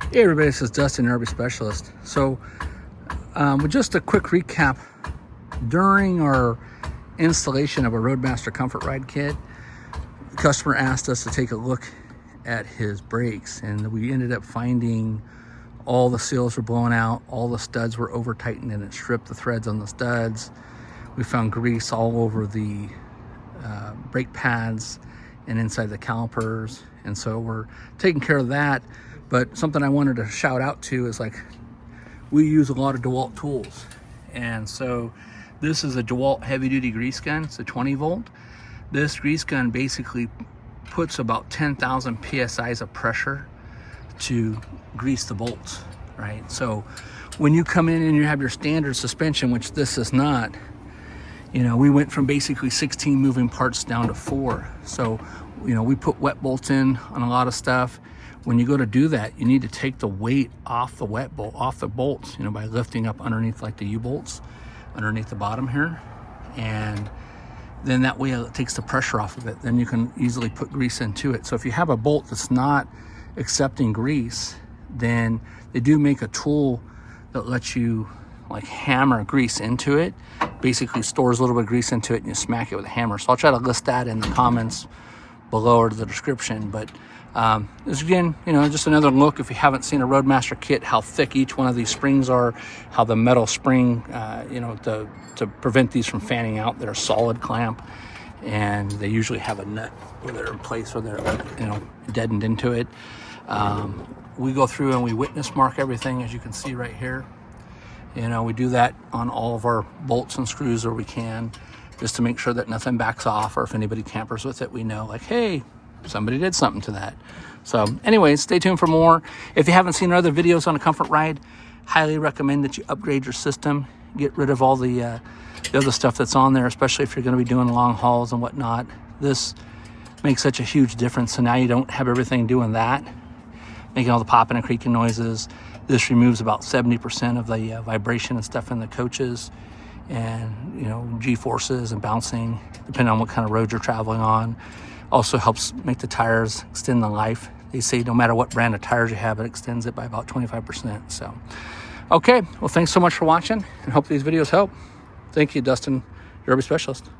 Hey everybody, this is Dustin, Cherokee Specialist. So with just a quick recap, during our installation of a Roadmaster Comfort Ride Kit, the customer asked us to take a look at his brakes, and we ended up finding all the seals were blown out, all the studs were over tightened, and it stripped the threads on the studs. We found grease all over the brake pads and inside the calipers, and so we're taking care of that. But something I wanted to shout out to is, like, we use a lot of DeWalt tools, and so this is a DeWalt heavy-duty grease gun. It's a 20 volt. This grease gun basically puts about 10,000 psi's of pressure to grease the bolts, right? So when you come in and you have your standard suspension, which this is not, you know, we went from basically 16 moving parts down to 4. So, you know, we put wet bolts in on a lot of stuff. When you go to do that, you need to take the weight off the off the bolts, you know, by lifting up underneath, like the U-bolts, underneath the bottom here. And then that way it takes the pressure off of it. Then you can easily put grease into it. So if you have a bolt that's not accepting grease, then they do make a tool that lets you, like, hammer grease into it. Basically stores a little bit of grease into it and you smack it with a hammer. So I'll try to list that in the comments below or the description. But this, again, you know, just another look, if you haven't seen a Roadmaster kit, how thick each one of these springs are, how the metal spring, you know, to prevent these from fanning out, they're a solid clamp, and they usually have a nut where they're in place, where they're, you know, deadened into it. We go through and we witness mark everything, as you can see right here. You know, we do that on all of our bolts and screws where we can, just to make sure that nothing backs off, or if anybody tampers with it, we know, like, hey, somebody did something to that. So anyways, stay tuned for more. If you haven't seen our other videos on a Comfort Ride, highly recommend that you upgrade your system, get rid of all the other stuff that's on there, especially if you're going to be doing long hauls and whatnot. This makes such a huge difference. So now you don't have everything doing that, making all the popping and creaking noises. This removes about 70% of the vibration and stuff in the coaches, and, you know, G-forces and bouncing, depending on what kind of road you're traveling on. Also helps make the tires extend the life. They say no matter what brand of tires you have, it extends it by about 25%. So, okay, well, thanks so much for watching, and hope these videos help. Thank you, Dustin, Cherokee Specialist.